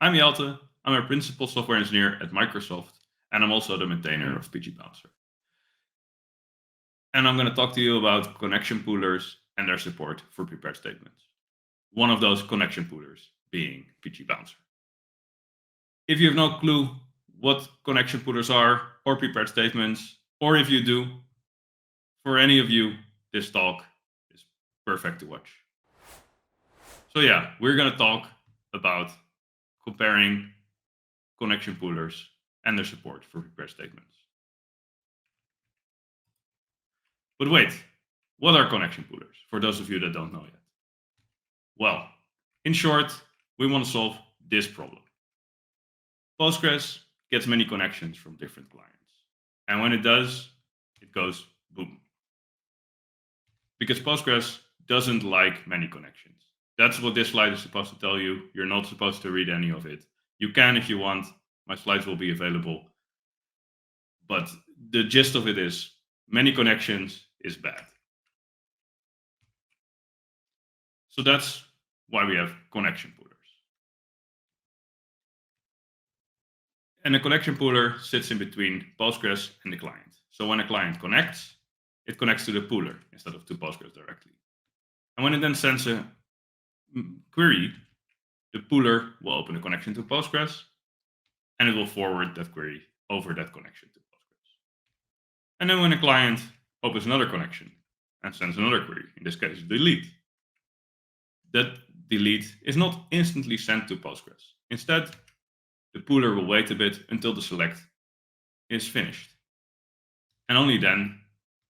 I'm Jelte. I'm a principal software engineer at Microsoft, and I'm also the maintainer of PgBouncer. And I'm going to talk to you about connection poolers and their support for prepared statements. One of those connection poolers being PgBouncer. If you have no clue what connection poolers are or prepared statements, or if you do, for any of you, this talk is perfect to watch. So yeah, we're going to talk about comparing connection poolers and their support for prepared statements. But wait, what are connection poolers, for those of you that don't know yet? Well, in short, we want to solve this problem. Postgres gets many connections from different clients. And when it does, it goes boom. Because Postgres doesn't like many connections. That's what this slide is supposed to tell you. You're not supposed to read any of it. You can if you want. My slides will be available. But the gist of it is many connections is bad. So that's why we have connection poolers. And a connection pooler sits in between Postgres and the client. So when a client connects, it connects to the pooler instead of to Postgres directly. And when it then sends a query, the pooler will open a connection to Postgres, and it will forward that query over that connection to Postgres. And then when a client opens another connection and sends another query, in this case delete, that delete is not instantly sent to Postgres. Instead, the pooler will wait a bit until the select is finished. And only then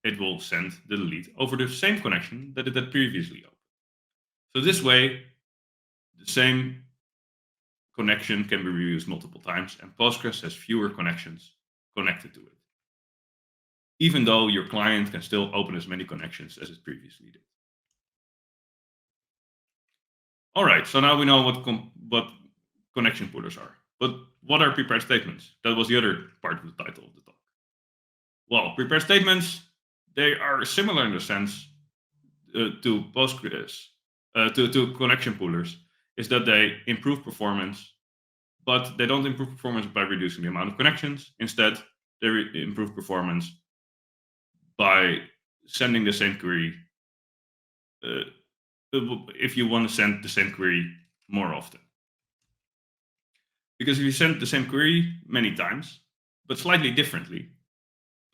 it will send the delete over the same connection that it had previously opened. So this way, the same connection can be reused multiple times, and Postgres has fewer connections connected to it, even though your client can still open as many connections as it previously did. All right, so now we know what connection poolers are. But what are prepared statements? That was the other part of the title of the talk. Well, prepared statements, they are similar in the sense to Postgres, to connection poolers, is that they improve performance, but they don't improve performance by reducing the amount of connections. Instead, they improve performance by sending the same query if you want to send the same query more often. Because if you send the same query many times, but slightly differently,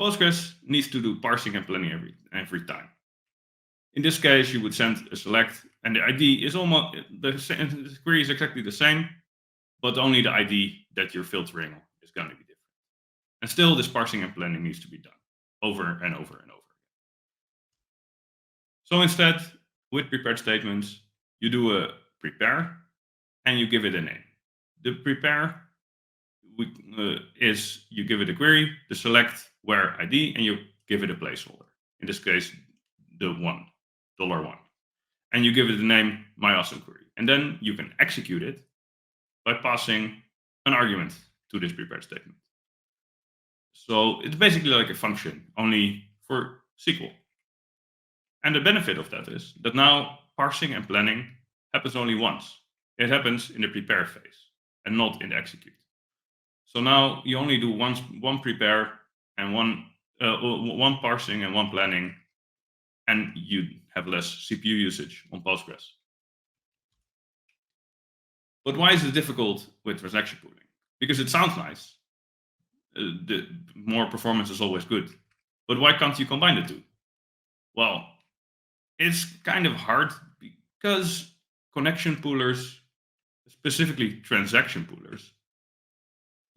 Postgres needs to do parsing and planning every time. In this case, you would send a select, and the ID is almost the same. The query is exactly the same, but only the ID that you're filtering is going to be different. And still, this parsing and planning needs to be done over and over and over again. So instead, with prepared statements, you do a prepare and you give it a name. The prepare is you give it a query, the select where ID, and you give it a placeholder. In this case, the $1. And you give it the name myAwesomeQuery. And then you can execute it by passing an argument to this prepared statement. So it's basically like a function, only for SQL. And the benefit of that is that now parsing and planning happens only once. It happens in the prepare phase and not in the execute. So now you only do one prepare and one parsing and one planning, and you have less CPU usage on Postgres. But why is it difficult with transaction pooling? Because it sounds nice. The more performance is always good. But why can't you combine the two? Well, it's kind of hard because connection poolers, specifically transaction poolers,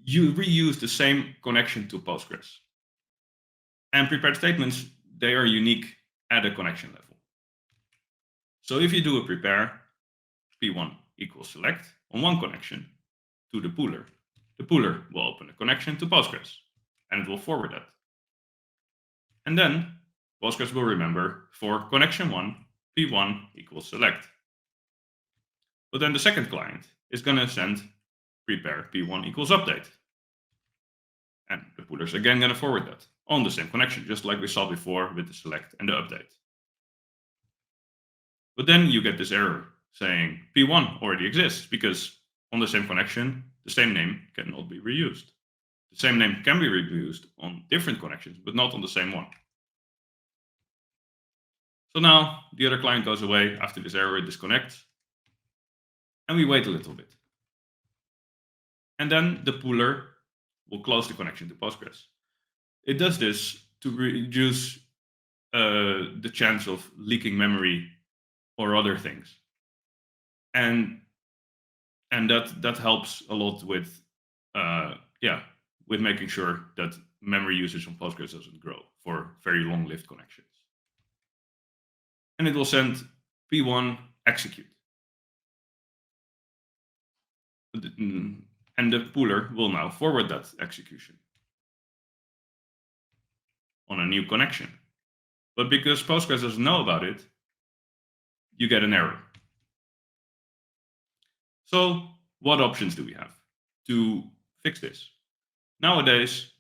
you reuse the same connection to Postgres. And prepared statements, they are unique at a connection level. So if you do a prepare, p1 equals select on one connection to the pooler will open a connection to Postgres, and it will forward that. And then Postgres will remember for connection 1, p1 equals select. But then the second client is going to send prepare p1 equals update. And the pooler is again going to forward that on the same connection, just like we saw before with the select and the update. But then you get this error saying p1 already exists because on the same connection, the same name cannot be reused. The same name can be reused on different connections, but not on the same one. So now the other client goes away after this error, it disconnects, and we wait a little bit. And then the pooler will close the connection to Postgres. It does this to reduce the chance of leaking memory or other things. And that helps a lot with with making sure that memory usage on Postgres doesn't grow for very long-lived connections. And it will send P1 execute. And the pooler will now forward that execution on a new connection. But because Postgres doesn't know about it, you get an error. So what options do we have to fix this? Nowadays,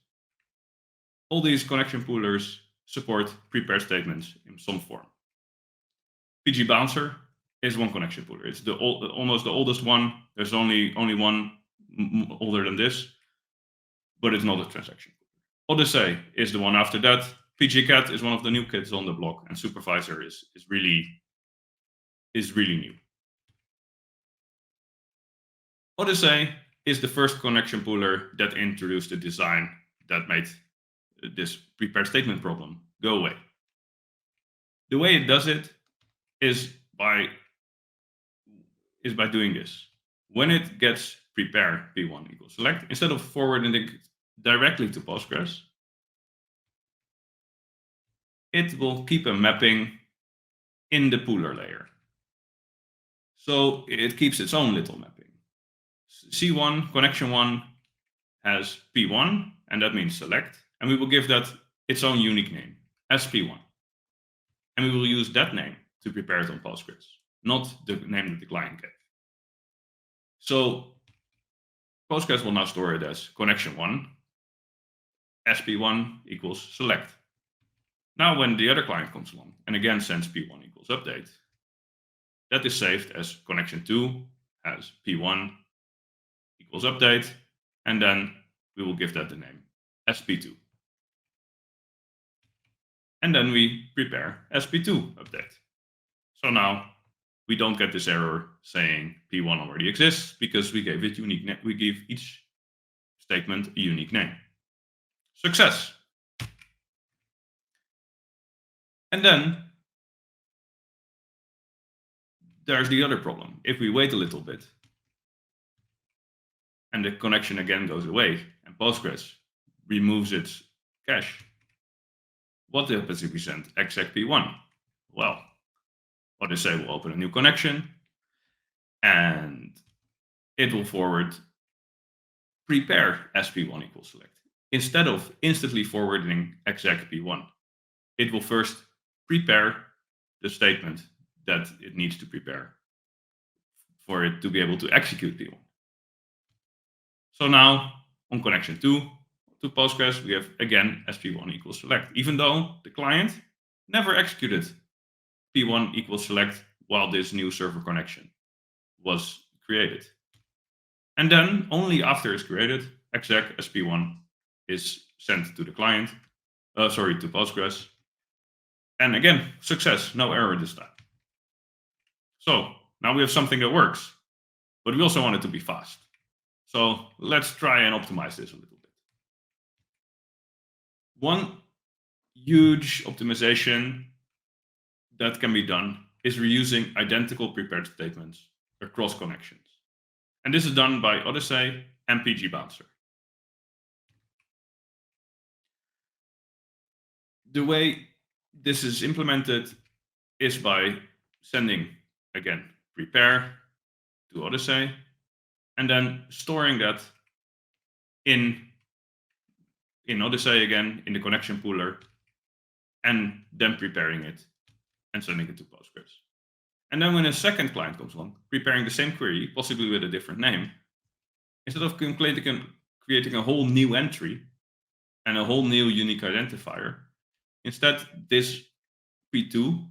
all these connection poolers support prepare statements in some form. PgBouncer is one connection pooler. It's almost the oldest one. There's only one older than this, but it's not a transaction pooler. Odyssey is the one after that. pgcat is one of the new kids on the block, and Supavisor is really new. Odyssey is the first connection pooler that introduced a design that made this prepare statement problem go away. The way it does it is by doing this. When it gets prepare p1 equals select, instead of forwarding it directly to Postgres, it will keep a mapping in the pooler layer. So it keeps its own little mapping. C1, connection 1 has P1, and that means select, and we will give that its own unique name as P1. And we will use that name to prepare it on Postgres, not the name that the client gave. So Postgres will now store it as connection 1, sp1 equals select. Now when the other client comes along and again sends p1 equals update, that is saved as connection 2 has p1 equals update, and then we will give that the name sp2. And then we prepare sp2 update. So now we don't get this error saying p1 already exists because we gave it unique. We give each statement a unique name. Success. And then there's the other problem. If we wait a little bit and the connection again goes away and Postgres removes its cache, what happens if we send exec p1? Well, Odyssey will open a new connection and it will forward prepare sp1 equals select. Instead of instantly forwarding exec p1, it will first prepare the statement that it needs to prepare for it to be able to execute p1. So now on connection 2 to Postgres, we have again sp1 equals select, even though the client never executed p1 equals select while this new server connection was created. And then only after it's created, exec sp1 is sent to the client, to Postgres. And again, success, no error this time. So now we have something that works, but we also want it to be fast. So let's try and optimize this a little bit. One huge optimization that can be done is reusing identical prepared statements across connections. And this is done by Odyssey and PgBouncer. The way this is implemented is by sending, again, prepare to Odyssey, and then storing that in Odyssey again, in the connection pooler, and then preparing it and sending it to Postgres. And then when a second client comes along, preparing the same query, possibly with a different name, instead of creating a whole new entry and a whole new unique identifier, instead this P2,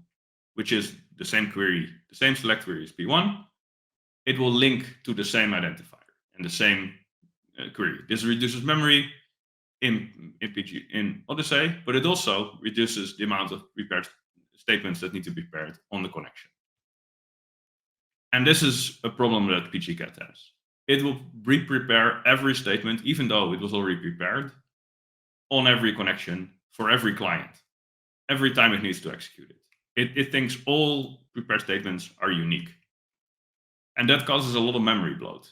which is the same query, the same select query as P1, it will link to the same identifier and the same query. This reduces memory in Odyssey, but it also reduces the amount of prepared statements that need to be prepared on the connection. And this is a problem that pgcat has. It will re-prepare every statement, even though it was already prepared, on every connection for every client, every time it needs to execute it. It thinks all prepared statements are unique. And that causes a lot of memory bloat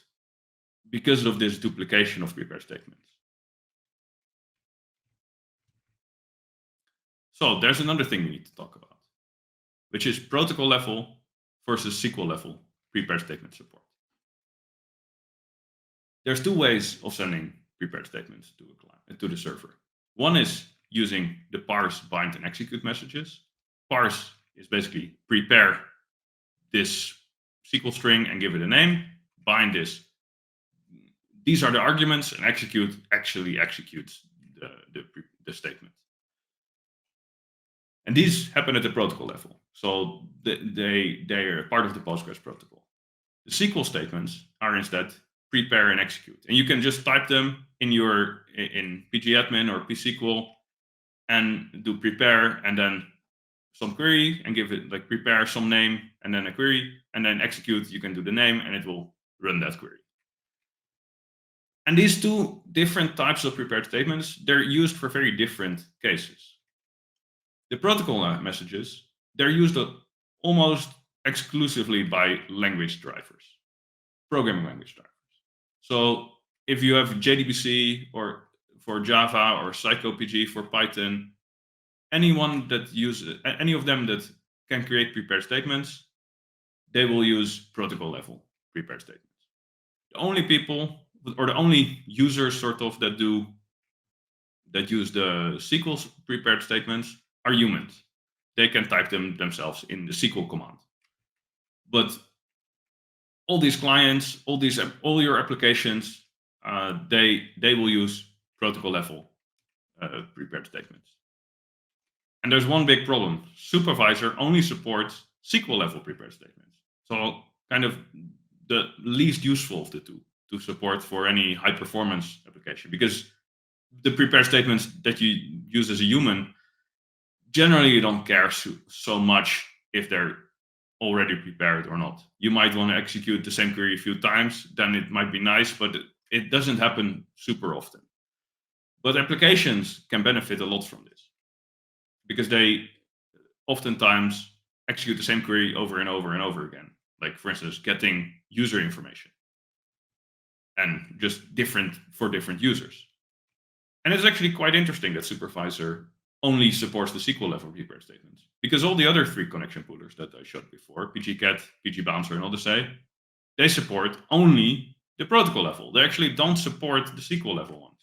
because of this duplication of prepared statements. So there's another thing we need to talk about, which is protocol level versus SQL level prepared statement support. There's two ways of sending prepared statements to a client, to the server. One is using the parse, bind, and execute messages. Parse is basically prepare this SQL string and give it a name. Bind is these are the arguments, and execute actually executes the statement. And these happen at the protocol level. So they are part of the Postgres protocol. The SQL statements are instead prepare and execute. And you can just type them in pgadmin or psql and do prepare and then some query and give it like prepare some name and then a query and then execute. You can do the name and it will run that query. And these two different types of prepared statements, they're used for very different cases. The protocol messages, they're used almost exclusively by language drivers, programming language drivers. So if you have JDBC or for Java or PsychoPG for Python, anyone that uses any of them that can create prepared statements, they will use protocol level prepared statements. The only people or the only users sort of that use the SQL prepared statements are humans. They can type them themselves in the SQL command. But all these clients, all your applications, they will use protocol level prepared statements. And there's one big problem. Supavisor only supports SQL level prepared statements. So kind of the least useful of the two to support for any high performance application, because the prepared statements that you use as a human, generally you don't care so much if they're already prepared or not. You might want to execute the same query a few times, then it might be nice, but it doesn't happen super often. But applications can benefit a lot from this because they oftentimes execute the same query over and over and over again. Like, for instance, getting user information, and just different for different users. And it's actually quite interesting that Supavisor only supports the SQL level prepared statements, because all the other three connection poolers that I showed before, pgcat, PgBouncer, and Odyssey, they support only the protocol level. They actually don't support the SQL level ones,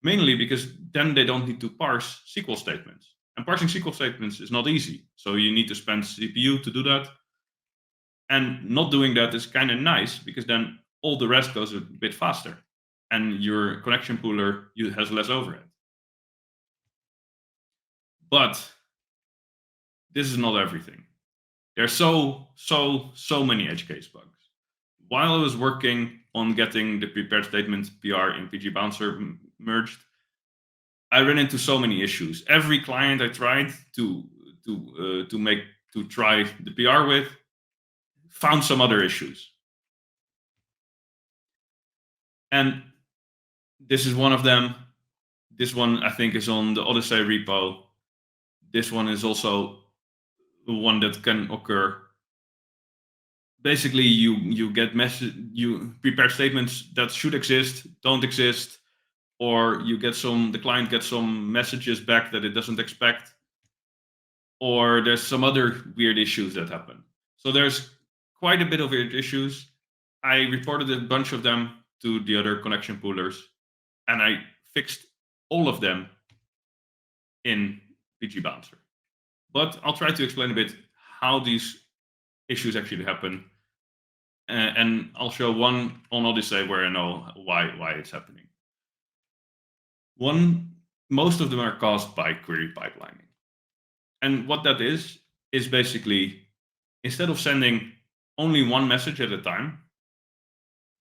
mainly because then they don't need to parse SQL statements. And parsing SQL statements is not easy. So you need to spend CPU to do that. And not doing that is kind of nice, because then all the rest goes a bit faster. And your connection pooler has less overhead. But this is not everything. There's so many edge case bugs. While I was working on getting the prepared statement PR in PgBouncer merged, I ran into so many issues. Every client I tried to try the PR with found some other issues. And this is one of them. This one, I think, is on the Odyssey repo. This one is also the one that can occur. Basically, you get you prepare statements that should exist, don't exist, or the client gets some messages back that it doesn't expect, or there's some other weird issues that happen. So there's quite a bit of weird issues. I reported a bunch of them to the other connection poolers, and I fixed all of them in PgBouncer. But I'll try to explain a bit how these issues actually happen. And I'll show one on Odyssey where I know why it's happening. Most of them are caused by query pipelining. And what that is basically, instead of sending only one message at a time,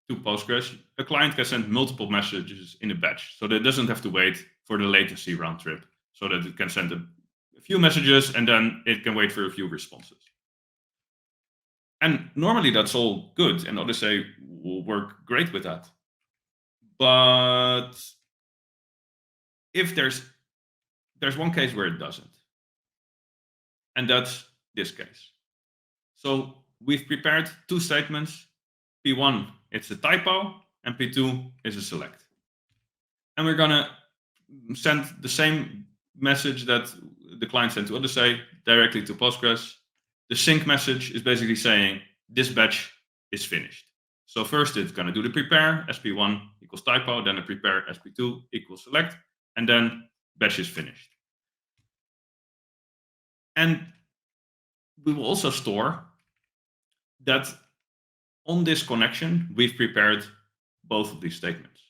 to Postgres, a client can send multiple messages in a batch. So that it doesn't have to wait for the latency round trip, so that it can send a few messages and then it can wait for a few responses. And normally that's all good, and Odyssey will work great with that. But if there's one case where it doesn't, and that's this case. So we've prepared two statements. P1, it's a typo, and P2 is a select. And we're gonna send the same message that the client sent to Odyssey directly to Postgres. The sync message is basically saying this batch is finished. So first it's gonna do the prepare, sp1 equals typo, then a prepare sp2 equals select, and then batch is finished. And we will also store that on this connection, we've prepared both of these statements.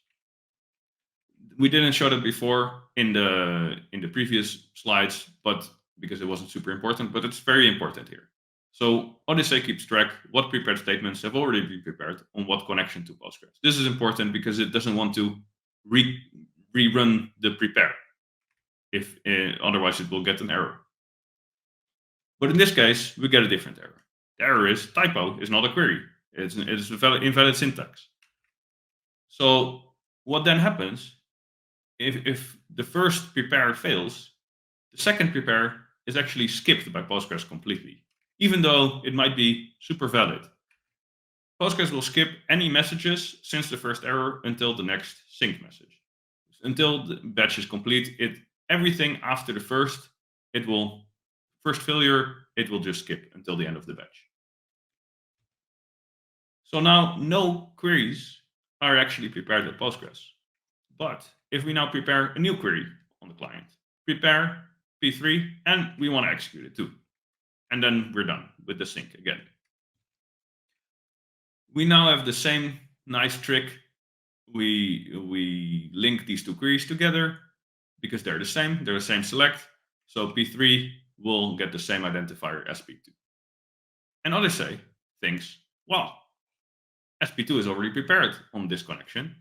We didn't show that before in the previous slides, but because it wasn't super important, but it's very important here. So Odyssey keeps track what prepared statements have already been prepared on what connection to Postgres. This is important because it doesn't want to rerun the prepare. If otherwise it will get an error. But in this case, we get a different error. The error is typo is not a query. It's a invalid syntax. So what then happens if the first prepare fails, the second prepare is actually skipped by Postgres completely, even though it might be super valid. Postgres will skip any messages since the first error until the next sync message. Until the batch is complete, everything after the first failure, it will just skip until the end of the batch. So now no queries are actually prepared at Postgres. But if we now prepare a new query on the client, prepare P3, and we want to execute it too. And then we're done with the sync again. We now have the same nice trick. We link these two queries together because they're the same select. So P3 will get the same identifier as P2. And Odyssey thinks, well, SP2 is already prepared on this connection.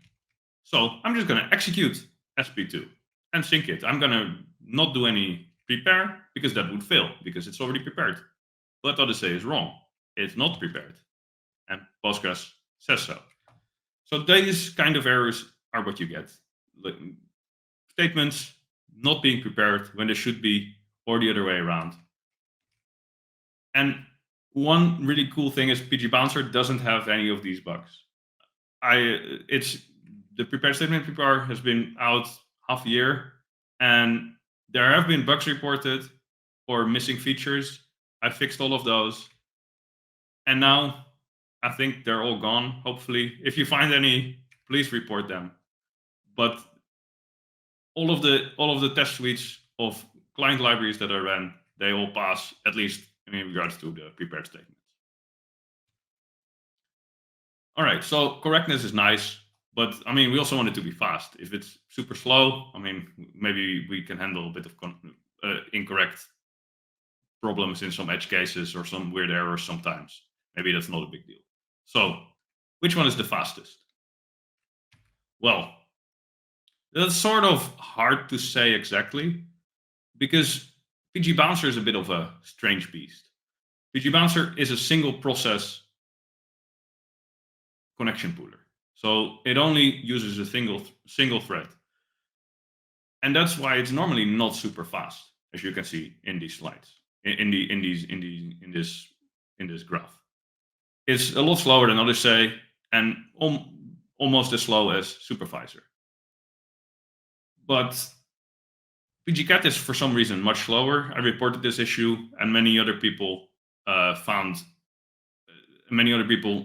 So I'm just going to execute SP2 and sync it. I'm going to not do any prepare because that would fail because it's already prepared. But Odyssey is wrong. It's not prepared. And Postgres says so. So these kind of errors are what you get. Like statements not being prepared when they should be, or the other way around. And one really cool thing is PgBouncer doesn't have any of these bugs. The prepared statement prepare has been out half a year, and there have been bugs reported or missing features. I fixed all of those, and now I think they're all gone. Hopefully, if you find any, please report them. But all of the test suites of client libraries that I ran, they all pass, at least in regards to the prepared statements. All right, so correctness is nice, but I mean, we also want it to be fast. If it's super slow, I mean, maybe we can handle a bit of incorrect problems in some edge cases or some weird errors sometimes. Maybe that's not a big deal. So which one is the fastest? Well, that's sort of hard to say exactly because PgBouncer is a bit of a strange beast. PgBouncer is a single process connection pooler. So it only uses a single thread. And that's why it's normally not super fast, as you can see in these slides, in this graph. It's a lot slower than Odyssey and almost as slow as Supavisor. But pgcat is for some reason much slower. I reported this issue, and many other people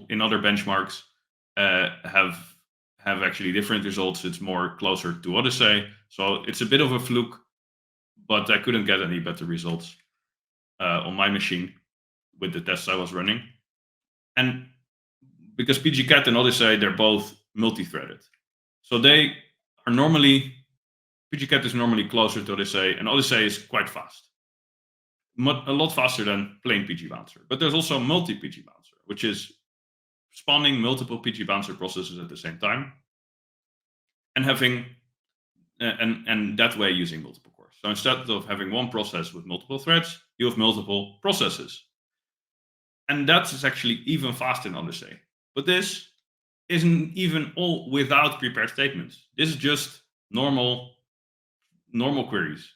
in other benchmarks have actually different results. It's more closer to Odyssey, so it's a bit of a fluke. But I couldn't get any better results on my machine with the tests I was running, and because pgcat and Odyssey, they're both multi-threaded, so they are normally. pgcat is normally closer to Odyssey, and Odyssey is quite fast. A lot faster than plain PgBouncer. But there's also multi-PgBouncer, which is spawning multiple PgBouncer processes at the same time, and having and that way using multiple cores. So instead of having one process with multiple threads, you have multiple processes. And that is actually even faster in Odyssey. But this isn't even all without prepared statements. This is just normal queries.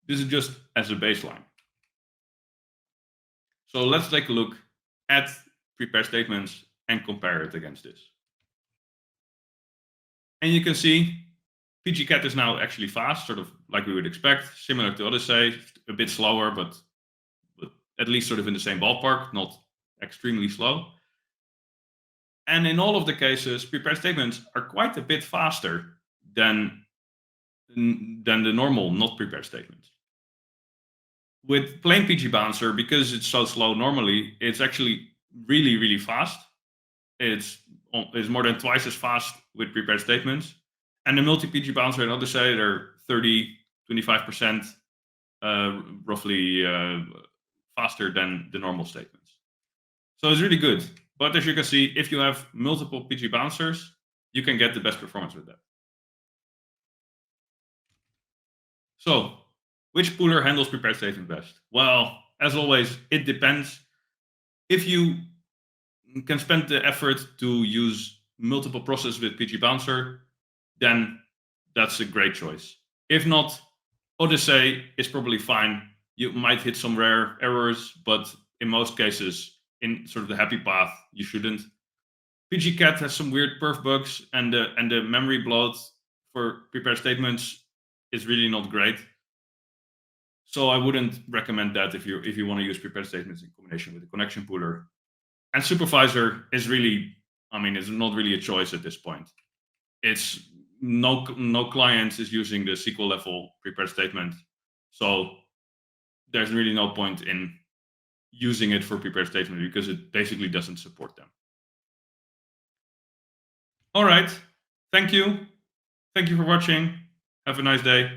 This is just as a baseline. So let's take a look at prepared statements and compare it against this. And you can see pgcat is now actually fast, sort of like we would expect, similar to Odyssey, a bit slower, but at least sort of in the same ballpark, not extremely slow. And in all of the cases, prepared statements are quite a bit faster than the normal not prepared statements. With plain PgBouncer, because it's so slow normally, it's actually really, really fast. It's more than twice as fast with prepared statements. And the multi-PgBouncer in Odyssey, they're 30, 25% roughly faster than the normal statements. So it's really good. But as you can see, if you have multiple PgBouncers, you can get the best performance with that. So, which pooler handles prepared statements best? Well, as always, it depends. If you can spend the effort to use multiple processes with PgBouncer, then that's a great choice. If not, Odyssey is probably fine. You might hit some rare errors, but in most cases, in sort of the happy path, you shouldn't. pgcat has some weird perf bugs, and the memory bloat for prepared statements is really not great. So I wouldn't recommend that if you want to use prepared statements in combination with a connection pooler. And Supavisor is really, it's not really a choice at this point. It's no client is using the SQL level prepared statement, so there's really no point in using it for prepared statement because it basically doesn't support them. All right, thank you for watching. Have a nice day.